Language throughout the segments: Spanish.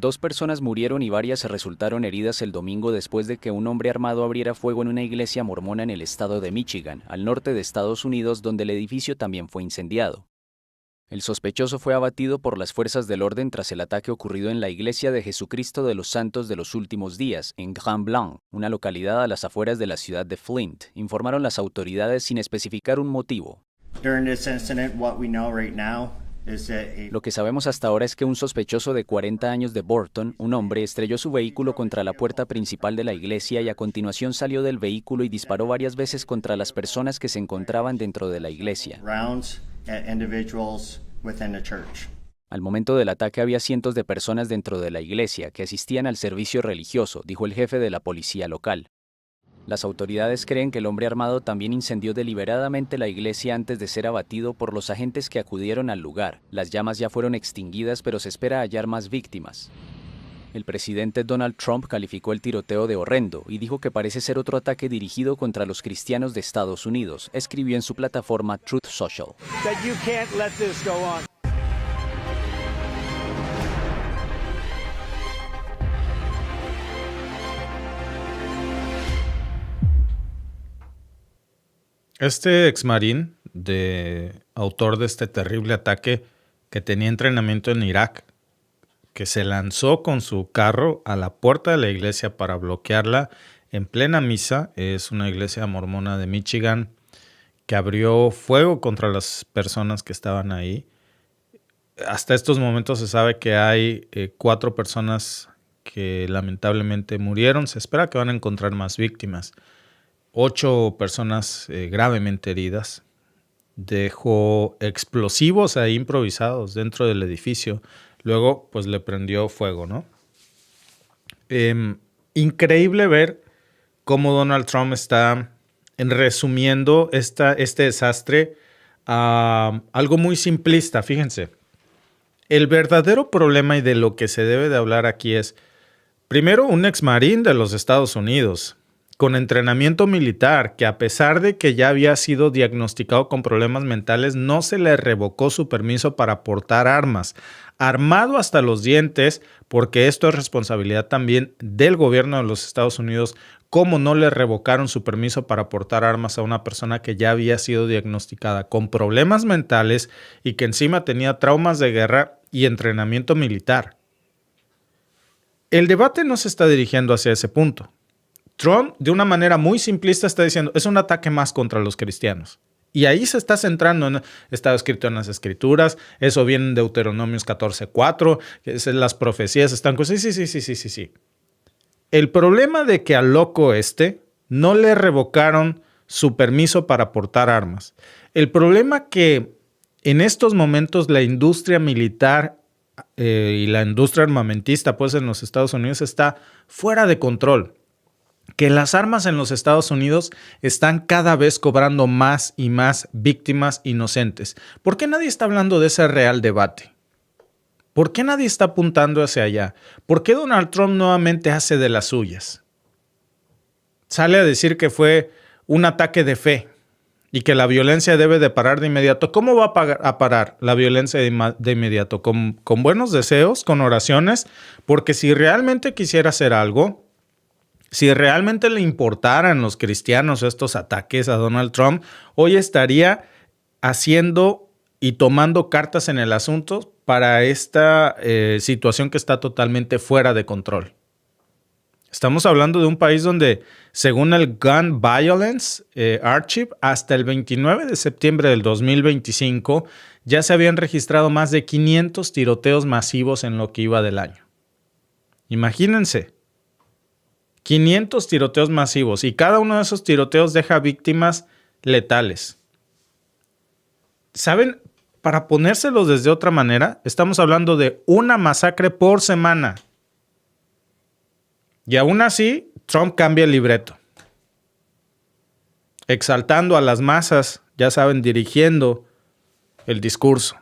2 personas murieron y varias resultaron heridas el domingo después de que un hombre armado abriera fuego en una iglesia mormona en el estado de Michigan, al norte de Estados Unidos, donde el edificio también fue incendiado. El sospechoso fue abatido por las fuerzas del orden tras el ataque ocurrido en la Iglesia de Jesucristo de los Santos de los Últimos Días, en Grand Blanc, una localidad a las afueras de la ciudad de Flint, informaron las autoridades sin especificar un motivo. Lo que sabemos hasta ahora es que un sospechoso de 40 años de Burton, un hombre, estrelló su vehículo contra la puerta principal de la iglesia y a continuación salió del vehículo y disparó varias veces contra las personas que se encontraban dentro de la iglesia. Al momento del ataque había cientos de personas dentro de la iglesia que asistían al servicio religioso, dijo el jefe de la policía local. Las autoridades creen que el hombre armado también incendió deliberadamente la iglesia antes de ser abatido por los agentes que acudieron al lugar. Las llamas ya fueron extinguidas, pero se espera hallar más víctimas. El presidente Donald Trump calificó el tiroteo de horrendo y dijo que parece ser otro ataque dirigido contra los cristianos de Estados Unidos, escribió en su plataforma Truth Social. Este exmarín, autor de este terrible ataque, que tenía entrenamiento en Irak, que se lanzó con su carro a la puerta de la iglesia para bloquearla en plena misa, es una iglesia mormona de Michigan, que abrió fuego contra las personas que estaban ahí. Hasta estos momentos se sabe que hay 4 personas que lamentablemente murieron. Se espera que van a encontrar más víctimas. 8 personas gravemente heridas. Dejó explosivos ahí improvisados dentro del edificio. Luego, pues le prendió fuego, ¿no? Increíble ver cómo Donald Trump está resumiendo este desastre a algo muy simplista. Fíjense, el verdadero problema y de lo que se debe de hablar aquí es, primero, un exmarín de los Estados Unidos con entrenamiento militar, que a pesar de que ya había sido diagnosticado con problemas mentales, no se le revocó su permiso para portar armas, armado hasta los dientes, porque esto es responsabilidad también del gobierno de los Estados Unidos, cómo no le revocaron su permiso para portar armas a una persona que ya había sido diagnosticada con problemas mentales y que encima tenía traumas de guerra y entrenamiento militar. El debate no se está dirigiendo hacia ese punto. Trump, de una manera muy simplista, está diciendo, es un ataque más contra los cristianos. Y ahí se está centrando, está escrito en las escrituras, eso viene en Deuteronomios 14:4, las profecías están... Sí. El problema de que al loco no le revocaron su permiso para portar armas. El problema que en estos momentos la industria militar y la industria armamentista pues en los Estados Unidos está fuera de control. Que las armas en los Estados Unidos están cada vez cobrando más y más víctimas inocentes. ¿Por qué nadie está hablando de ese real debate? ¿Por qué nadie está apuntando hacia allá? ¿Por qué Donald Trump nuevamente hace de las suyas? Sale a decir que fue un ataque de fe y que la violencia debe de parar de inmediato. ¿Cómo va a parar la violencia de inmediato? ¿Con buenos deseos, con oraciones? Porque si realmente quisiera hacer algo, si realmente le importaran los cristianos estos ataques a Donald Trump, hoy estaría haciendo y tomando cartas en el asunto para esta situación que está totalmente fuera de control. Estamos hablando de un país donde, según el Gun Violence Archive, hasta el 29 de septiembre del 2025 ya se habían registrado más de 500 tiroteos masivos en lo que iba del año. Imagínense. 500 tiroteos masivos y cada uno de esos tiroteos deja víctimas letales. ¿Saben? Para ponérselos desde otra manera, estamos hablando de una masacre por semana. Y aún así, Trump cambia el libreto. Exaltando a las masas, ya saben, dirigiendo el discurso.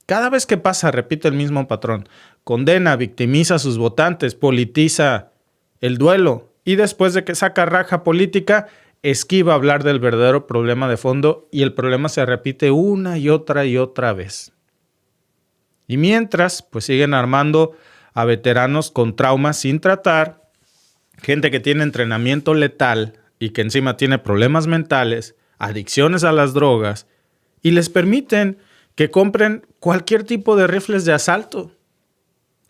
Cada vez que pasa, repite el mismo patrón. Condena, victimiza a sus votantes, politiza el duelo y después de que saca raja política, esquiva hablar del verdadero problema de fondo y el problema se repite una y otra vez. Y mientras, pues siguen armando a veteranos con traumas sin tratar, gente que tiene entrenamiento letal y que encima tiene problemas mentales, adicciones a las drogas, y les permiten que compren cualquier tipo de rifles de asalto.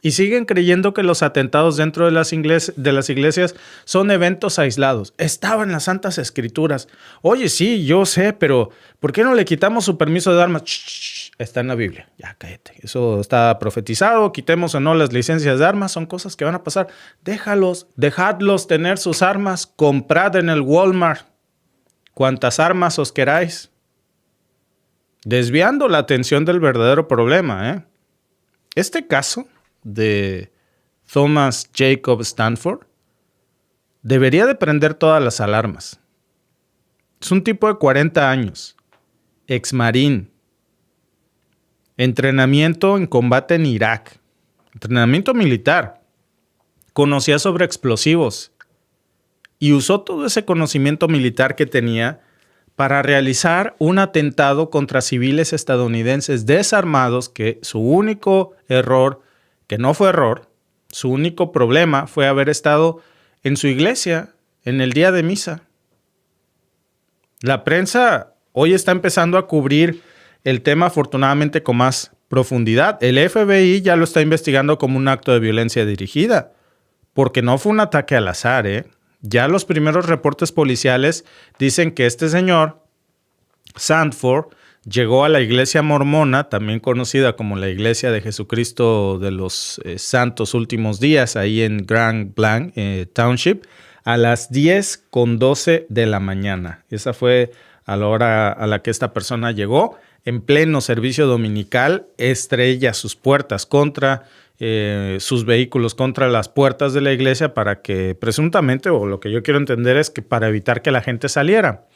Y siguen creyendo que los atentados dentro de las iglesias son eventos aislados. Estaba en las Santas Escrituras. Oye, sí, yo sé, pero ¿por qué no le quitamos su permiso de armas? Está en la Biblia. Ya, cállate. Eso está profetizado. Quitemos o no las licencias de armas. Son cosas que van a pasar. Dejadlos tener sus armas. Comprad en el Walmart cuantas armas os queráis. Desviando la atención del verdadero problema, ¿eh? Este caso de Thomas Jacob Stanford debería de prender todas las alarmas. Es un tipo de 40 años, exmarín, entrenamiento en combate en Irak, entrenamiento militar, conocía sobre explosivos y usó todo ese conocimiento militar que tenía para realizar un atentado contra civiles estadounidenses desarmados que su único error, que no fue error, su único problema fue haber estado en su iglesia en el día de misa. La prensa hoy está empezando a cubrir el tema afortunadamente con más profundidad. El FBI ya lo está investigando como un acto de violencia dirigida, porque no fue un ataque al azar, ¿eh? Ya los primeros reportes policiales dicen que este señor, Stanford, llegó a la iglesia mormona, también conocida como la Iglesia de Jesucristo de los Santos Últimos Días, ahí en Grand Blanc Township, a las 10:12 de la mañana. Esa fue a la hora a la que esta persona llegó. En pleno servicio dominical, estrella sus puertas contra sus vehículos, contra las puertas de la iglesia para que presuntamente, o lo que yo quiero entender es que para evitar que la gente saliera.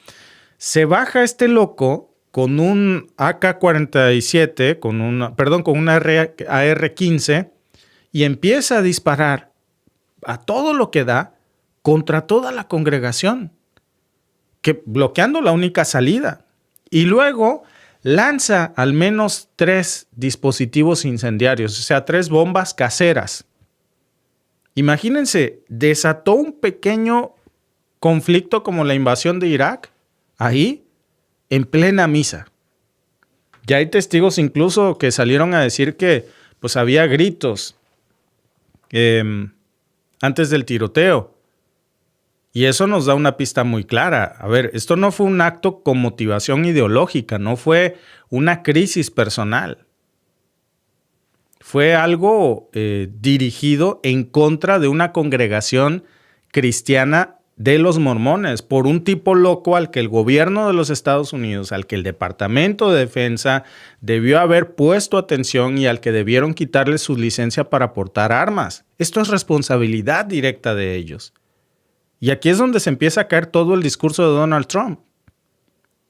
Se baja este loco con un AK-47, con una AR-15 y empieza a disparar a todo lo que da contra toda la congregación, bloqueando la única salida. Y luego lanza al menos 3 dispositivos incendiarios, o sea, 3 bombas caseras. Imagínense, desató un pequeño conflicto como la invasión de Irak, ahí, en plena misa. Ya hay testigos incluso que salieron a decir que pues había gritos antes del tiroteo. Y eso nos da una pista muy clara. A ver, esto no fue un acto con motivación ideológica, no fue una crisis personal. Fue algo dirigido en contra de una congregación cristiana de los mormones, por un tipo loco al que el gobierno de los Estados Unidos, al que el Departamento de Defensa debió haber puesto atención y al que debieron quitarle su licencia para portar armas. Esto es responsabilidad directa de ellos. Y aquí es donde se empieza a caer todo el discurso de Donald Trump.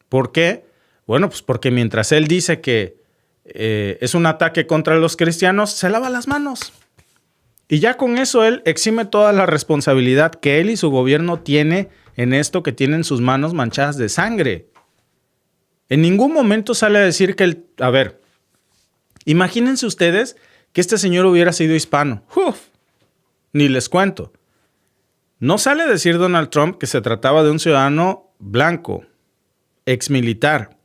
¿Por qué? Bueno, pues porque mientras él dice que es un ataque contra los cristianos, se lava las manos. Y ya con eso él exime toda la responsabilidad que él y su gobierno tiene en esto que tienen sus manos manchadas de sangre. En ningún momento sale a decir que a ver, imagínense ustedes que este señor hubiera sido hispano. ¡Uf! Ni les cuento. No sale a decir Donald Trump que se trataba de un ciudadano blanco, exmilitar,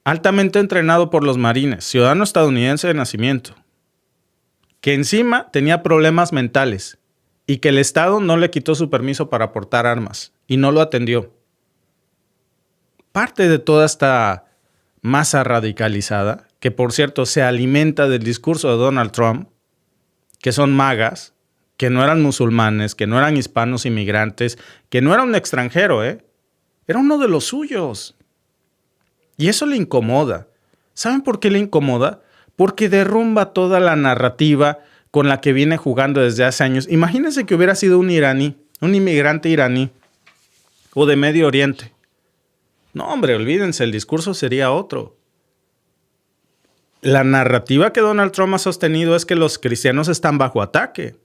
altamente entrenado por los marines, ciudadano estadounidense de nacimiento, que encima tenía problemas mentales y que el Estado no le quitó su permiso para portar armas y no lo atendió. Parte de toda esta masa radicalizada, que por cierto se alimenta del discurso de Donald Trump, que son magas, que no eran musulmanes, que no eran hispanos inmigrantes, que no era un extranjero, era uno de los suyos. Y eso le incomoda. ¿Saben por qué le incomoda? Porque derrumba toda la narrativa con la que viene jugando desde hace años. Imagínense que hubiera sido un iraní, un inmigrante iraní o de Medio Oriente. No, hombre, olvídense, el discurso sería otro. La narrativa que Donald Trump ha sostenido es que los cristianos están bajo ataque,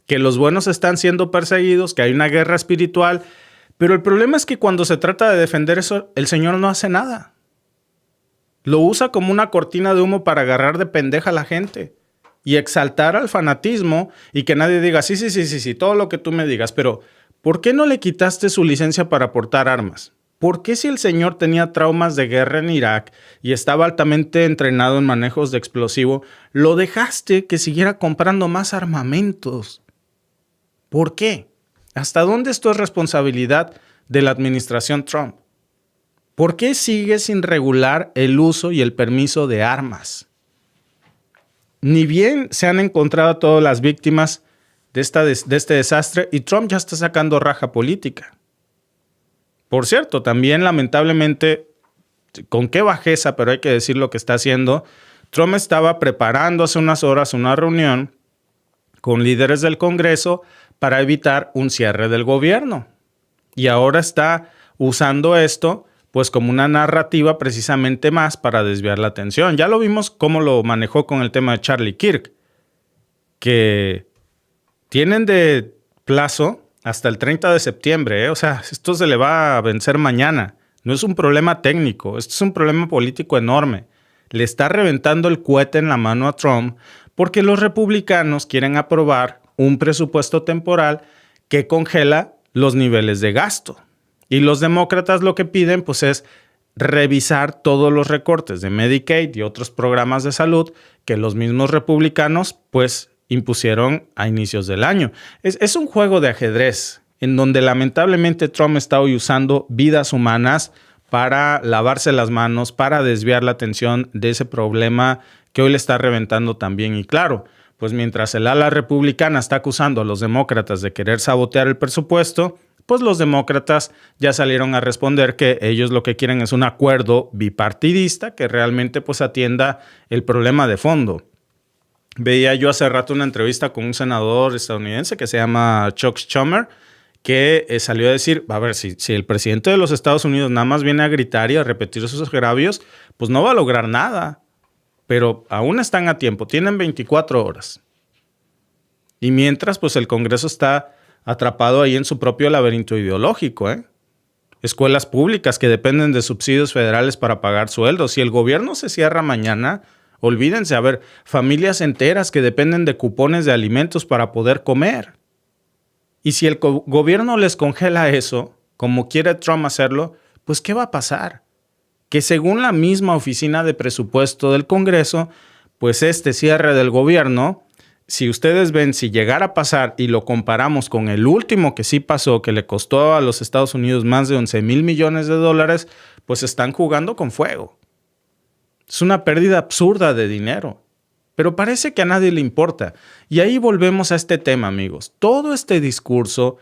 que los buenos están siendo perseguidos, que hay una guerra espiritual. Pero el problema es que cuando se trata de defender eso, el Señor no hace nada. Lo usa como una cortina de humo para agarrar de pendeja a la gente. y exaltar al fanatismo y que nadie diga, sí, todo lo que tú me digas, pero ¿por qué no le quitaste su licencia para portar armas? ¿Por qué si el señor tenía traumas de guerra en Irak y estaba altamente entrenado en manejos de explosivo, lo dejaste que siguiera comprando más armamentos? ¿Por qué? ¿Hasta dónde esto es responsabilidad de la administración Trump? ¿Por qué sigue sin regular el uso y el permiso de armas? Ni bien se han encontrado todas las víctimas de este desastre y Trump ya está sacando raja política. Por cierto, también lamentablemente, con qué bajeza, pero hay que decir lo que está haciendo, Trump estaba preparando hace unas horas una reunión con líderes del Congreso para evitar un cierre del gobierno. Y ahora está usando esto pues como una narrativa precisamente más para desviar la atención. Ya lo vimos cómo lo manejó con el tema de Charlie Kirk, que tienen de plazo hasta el 30 de septiembre. O sea, esto se le va a vencer mañana. No es un problema técnico, esto es un problema político enorme. Le está reventando el cohete en la mano a Trump porque los republicanos quieren aprobar un presupuesto temporal que congela los niveles de gasto. Y los demócratas lo que piden pues es revisar todos los recortes de Medicaid y otros programas de salud que los mismos republicanos pues impusieron a inicios del año. Es un juego de ajedrez en donde lamentablemente Trump está hoy usando vidas humanas para lavarse las manos, para desviar la atención de ese problema que hoy le está reventando también. Y claro, pues mientras el ala republicana está acusando a los demócratas de querer sabotear el presupuesto, pues los demócratas ya salieron a responder que ellos lo que quieren es un acuerdo bipartidista que realmente pues atienda el problema de fondo. Veía yo hace rato una entrevista con un senador estadounidense que se llama Chuck Schumer, que salió a decir, a ver, si el presidente de los Estados Unidos nada más viene a gritar y a repetir sus agravios, pues no va a lograr nada. Pero aún están a tiempo, tienen 24 horas. Y mientras, pues el Congreso está atrapado ahí en su propio laberinto ideológico, Escuelas públicas que dependen de subsidios federales para pagar sueldos. Si el gobierno se cierra mañana, olvídense, a ver, familias enteras que dependen de cupones de alimentos para poder comer. Y si el gobierno les congela eso, como quiere Trump hacerlo, pues ¿qué va a pasar? Que según la misma oficina de presupuesto del Congreso, pues este cierre del gobierno, si ustedes ven, si llegara a pasar y lo comparamos con el último que sí pasó, que le costó a los Estados Unidos más de 11,000 millones de dólares, pues están jugando con fuego. Es una pérdida absurda de dinero. Pero parece que a nadie le importa. Y ahí volvemos a este tema, amigos. Todo este discurso,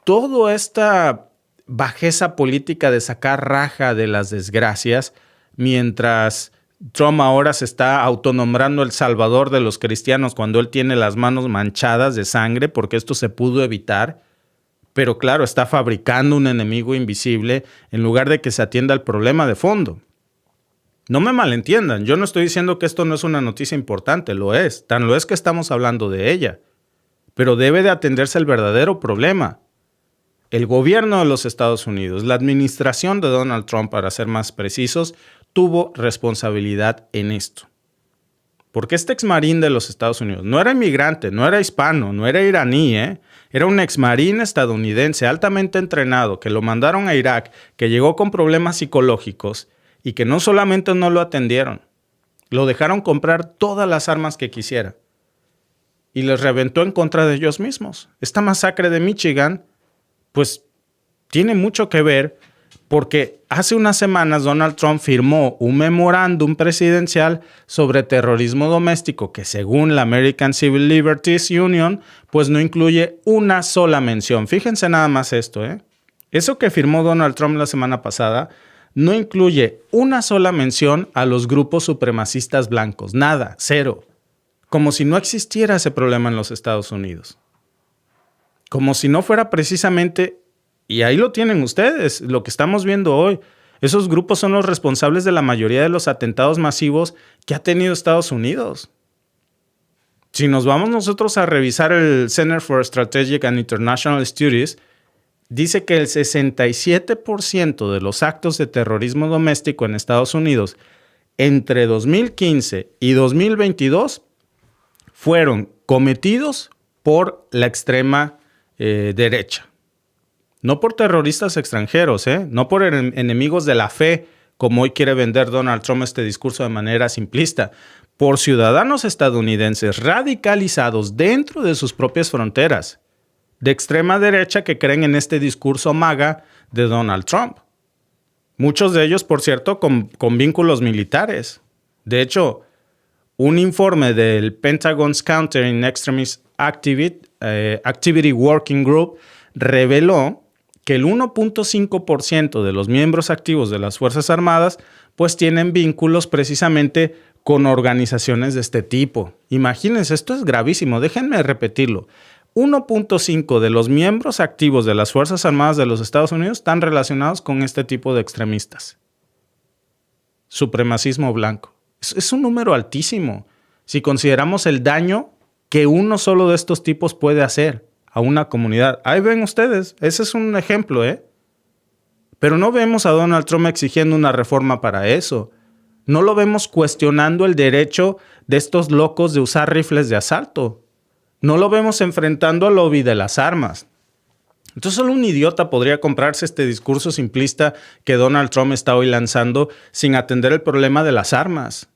toda esta bajeza política de sacar raja de las desgracias, mientras Trump ahora se está autonombrando el salvador de los cristianos cuando él tiene las manos manchadas de sangre, porque esto se pudo evitar. Pero claro, está fabricando un enemigo invisible en lugar de que se atienda al problema de fondo. No me malentiendan, yo no estoy diciendo que esto no es una noticia importante, lo es, tan lo es que estamos hablando de ella. Pero debe de atenderse el verdadero problema. El gobierno de los Estados Unidos, la administración de Donald Trump, para ser más precisos, tuvo responsabilidad en esto. Porque este exmarín de los Estados Unidos no era inmigrante, no era hispano, no era iraní, Era un exmarín estadounidense altamente entrenado que lo mandaron a Irak, que llegó con problemas psicológicos y que no solamente no lo atendieron, lo dejaron comprar todas las armas que quisiera y les reventó en contra de ellos mismos. Esta masacre de Michigan, pues, tiene mucho que ver porque hace unas semanas Donald Trump firmó un memorándum presidencial sobre terrorismo doméstico que según la American Civil Liberties Union, pues no incluye una sola mención. Fíjense nada más esto, Eso que firmó Donald Trump la semana pasada no incluye una sola mención a los grupos supremacistas blancos. Nada, cero. Como si no existiera ese problema en los Estados Unidos. Como si no fuera precisamente, y ahí lo tienen ustedes, lo que estamos viendo hoy. Esos grupos son los responsables de la mayoría de los atentados masivos que ha tenido Estados Unidos. Si nos vamos nosotros a revisar el Center for Strategic and International Studies, dice que el 67% de los actos de terrorismo doméstico en Estados Unidos entre 2015 y 2022 fueron cometidos por la extrema derecha. No por terroristas extranjeros, no por enemigos de la fe, como hoy quiere vender Donald Trump este discurso de manera simplista, por ciudadanos estadounidenses radicalizados dentro de sus propias fronteras, de extrema derecha que creen en este discurso MAGA de Donald Trump. Muchos de ellos, por cierto, con vínculos militares. De hecho, un informe del Pentagon's Countering Extremist Activity Working Group reveló que el 1.5% de los miembros activos de las Fuerzas Armadas pues tienen vínculos precisamente con organizaciones de este tipo. Imagínense, esto es gravísimo. Déjenme repetirlo. 1.5 de los miembros activos de las Fuerzas Armadas de los Estados Unidos están relacionados con este tipo de extremistas. Supremacismo blanco. Es un número altísimo si consideramos el daño que uno solo de estos tipos puede hacer a una comunidad. Ahí ven ustedes, ese es un ejemplo, Pero no vemos a Donald Trump exigiendo una reforma para eso. No lo vemos cuestionando el derecho de estos locos de usar rifles de asalto. No lo vemos enfrentando al lobby de las armas. Entonces solo un idiota podría comprarse este discurso simplista que Donald Trump está hoy lanzando sin atender el problema de las armas.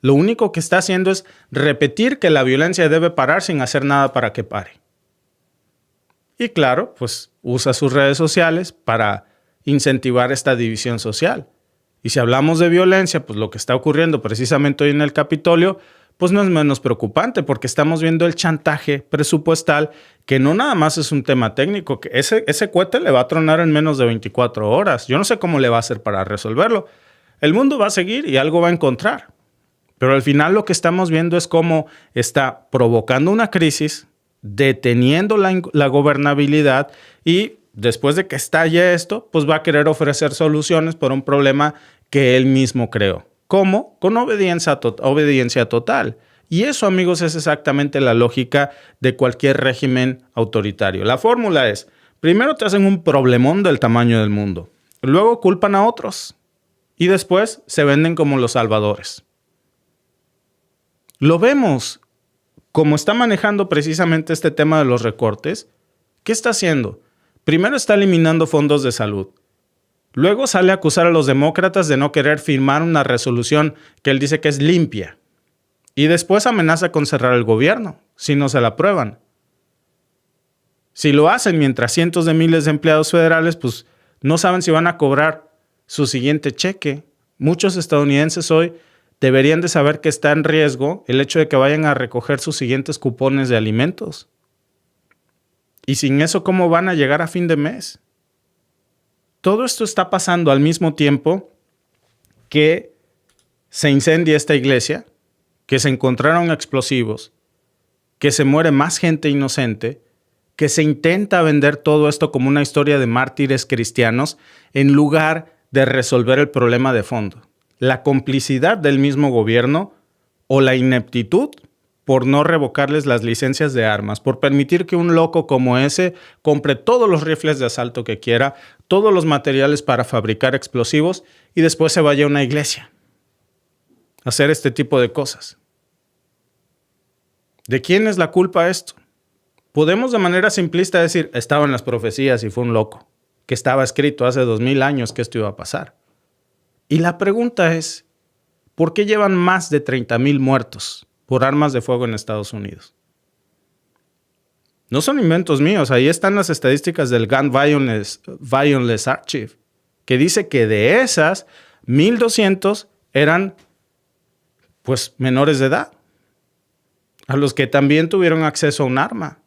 Lo único que está haciendo es repetir que la violencia debe parar sin hacer nada para que pare. Y claro, pues usa sus redes sociales para incentivar esta división social. Y si hablamos de violencia, pues lo que está ocurriendo precisamente hoy en el Capitolio, pues no es menos preocupante porque estamos viendo el chantaje presupuestal que no nada más es un tema técnico, que ese cohete le va a tronar en menos de 24 horas. Yo no sé cómo le va a hacer para resolverlo. El mundo va a seguir y algo va a encontrar. Pero al final lo que estamos viendo es cómo está provocando una crisis, deteniendo la gobernabilidad y después de que estalle esto, pues va a querer ofrecer soluciones por un problema que él mismo creó. ¿Cómo? Con obediencia total. Y eso, amigos, es exactamente la lógica de cualquier régimen autoritario. La fórmula es, primero te hacen un problemón del tamaño del mundo, luego culpan a otros y después se venden como los salvadores. Lo vemos. Como está manejando precisamente este tema de los recortes, ¿qué está haciendo? Primero está eliminando fondos de salud. Luego sale a acusar a los demócratas de no querer firmar una resolución que él dice que es limpia. Y después amenaza con cerrar el gobierno si no se la aprueban. Si lo hacen mientras cientos de miles de empleados federales pues no saben si van a cobrar su siguiente cheque. Muchos estadounidenses hoy deberían de saber que está en riesgo el hecho de que vayan a recoger sus siguientes cupones de alimentos. Y sin eso, ¿cómo van a llegar a fin de mes? Todo esto está pasando al mismo tiempo que se incendia esta iglesia, que se encontraron explosivos, que se muere más gente inocente, que se intenta vender todo esto como una historia de mártires cristianos en lugar de resolver el problema de fondo. La complicidad del mismo gobierno o la ineptitud por no revocarles las licencias de armas, por permitir que un loco como ese compre todos los rifles de asalto que quiera, todos los materiales para fabricar explosivos y después se vaya a una iglesia a hacer este tipo de cosas. ¿De quién es la culpa esto? Podemos de manera simplista decir, estaba en las profecías y fue un loco, que estaba escrito hace 2000 años que esto iba a pasar. Y la pregunta es, ¿por qué llevan más de 30,000 muertos por armas de fuego en Estados Unidos? No son inventos míos, ahí están las estadísticas del Gun Violence Archive, que dice que de esas, 1,200 eran pues menores de edad, a los que también tuvieron acceso a un arma.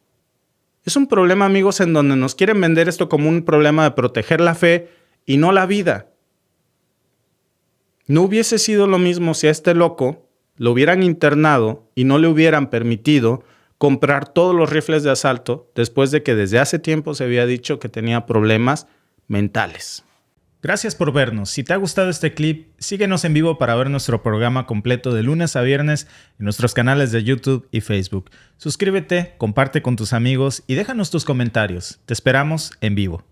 Es un problema, amigos, en donde nos quieren vender esto como un problema de proteger la fe y no la vida. No hubiese sido lo mismo si a este loco lo hubieran internado y no le hubieran permitido comprar todos los rifles de asalto después de que desde hace tiempo se había dicho que tenía problemas mentales. Gracias por vernos. Si te ha gustado este clip, síguenos en vivo para ver nuestro programa completo de lunes a viernes en nuestros canales de YouTube y Facebook. Suscríbete, comparte con tus amigos y déjanos tus comentarios. Te esperamos en vivo.